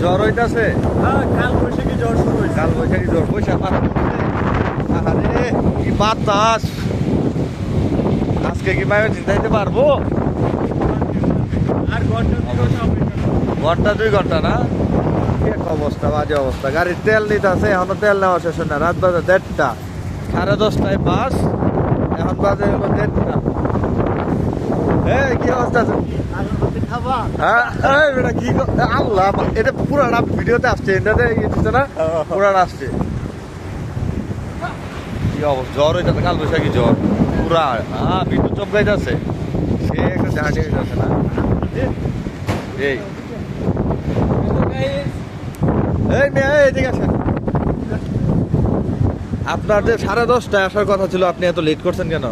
জ্বর হইতাছে? কাল বৈশাখী জ্বর শুরু হয়েছে। কাল বৈশাখী জ্বর, বৈশাখ মাস। আরে কি বাতাস! আজকে কি মায়ের চিন্তা দিতে পারবো? আর ঘন্টা 2 ঘন্টা না? কি এক অবস্থা, বাজে অবস্থা। গাড়ির তেল নিতে আছে, এখনো তেল নেওয়া শেষ হয় না। রাত বাজে 1:30, 10:30টায় বাস, এখন বাজে হলো 1:30টা। কি অবস্থা আছে? হ্যাঁ, এটা কি আল্লাহ, এটা পুরাটা ভিডিওতে আসছে, এটাতে দিচ্ছে না, পুরাটা আসছে। কি অবস্থা, জ্বর হইতেছে, কাল বৈশাখী জ্বর পুরা। বিদ্যুৎ চমকাইতেছে, সে একটা জাহানি হইতেছে না। এই মেয়ে, এদিকে আসেন। আপনার যে 10:30টায় আসার কথা ছিল, আপনি এত লেট করছেন কেন?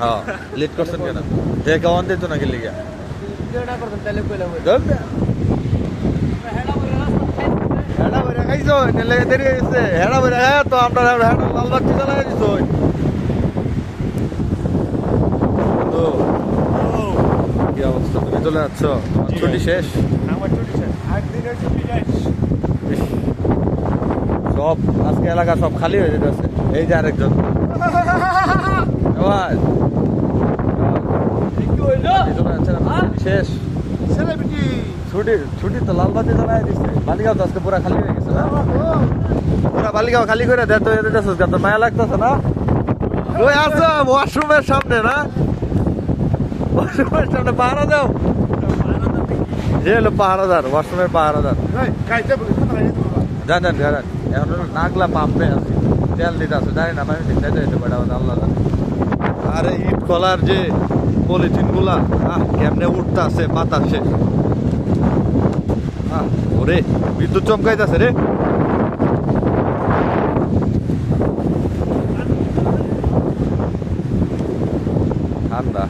হ্যাঁ, লেট করছেন কেন? যে কেমন দিত নাকি লিগা? হেডা বইরা খাইছো, নেলে দেরি হয়েছে। হেডা বইরা খায় তো আপনার লাল বাতি জ্বালাই দিছ। কি অবস্থা, তুমি চলে যাচ্ছ? ছুটি শেষ? আমার ছুটি শেষ, 8 দিনের ছুটি শেষ। সব আজকে এলাকা সব খালি হয়ে যেতেছে। এই যে আরেকজন শেষ ছুটি তো লাল বাতি জ্বালাই দিচ্ছে। বালিগাঁও তো আজকে পুরা খালি হয়ে গেছে না? পুরা বালিগাঁও খালি করে দেয় তো, এদের তো মায়া লাগতেছে না? ওই আছো ওয়াশরুমের সামনে না? ওয়াশরুমের সামনে পাহারা দাও। যে হলো পাহারাদার, ওয়াশরুমের পাহারাদার। জান এখন নাগলা পাম্পে আছে, তেল দিতে আছে, জানি না আমি দেখতে যাইতে পারি আল্লাহ জানে। আরে ইট কলার যে পলিথিন গুলা কেমনে উঠতে আছে বাতাসে। ওরে বিদ্যুৎ চমকাইতেছে রে। ঠান্ডা।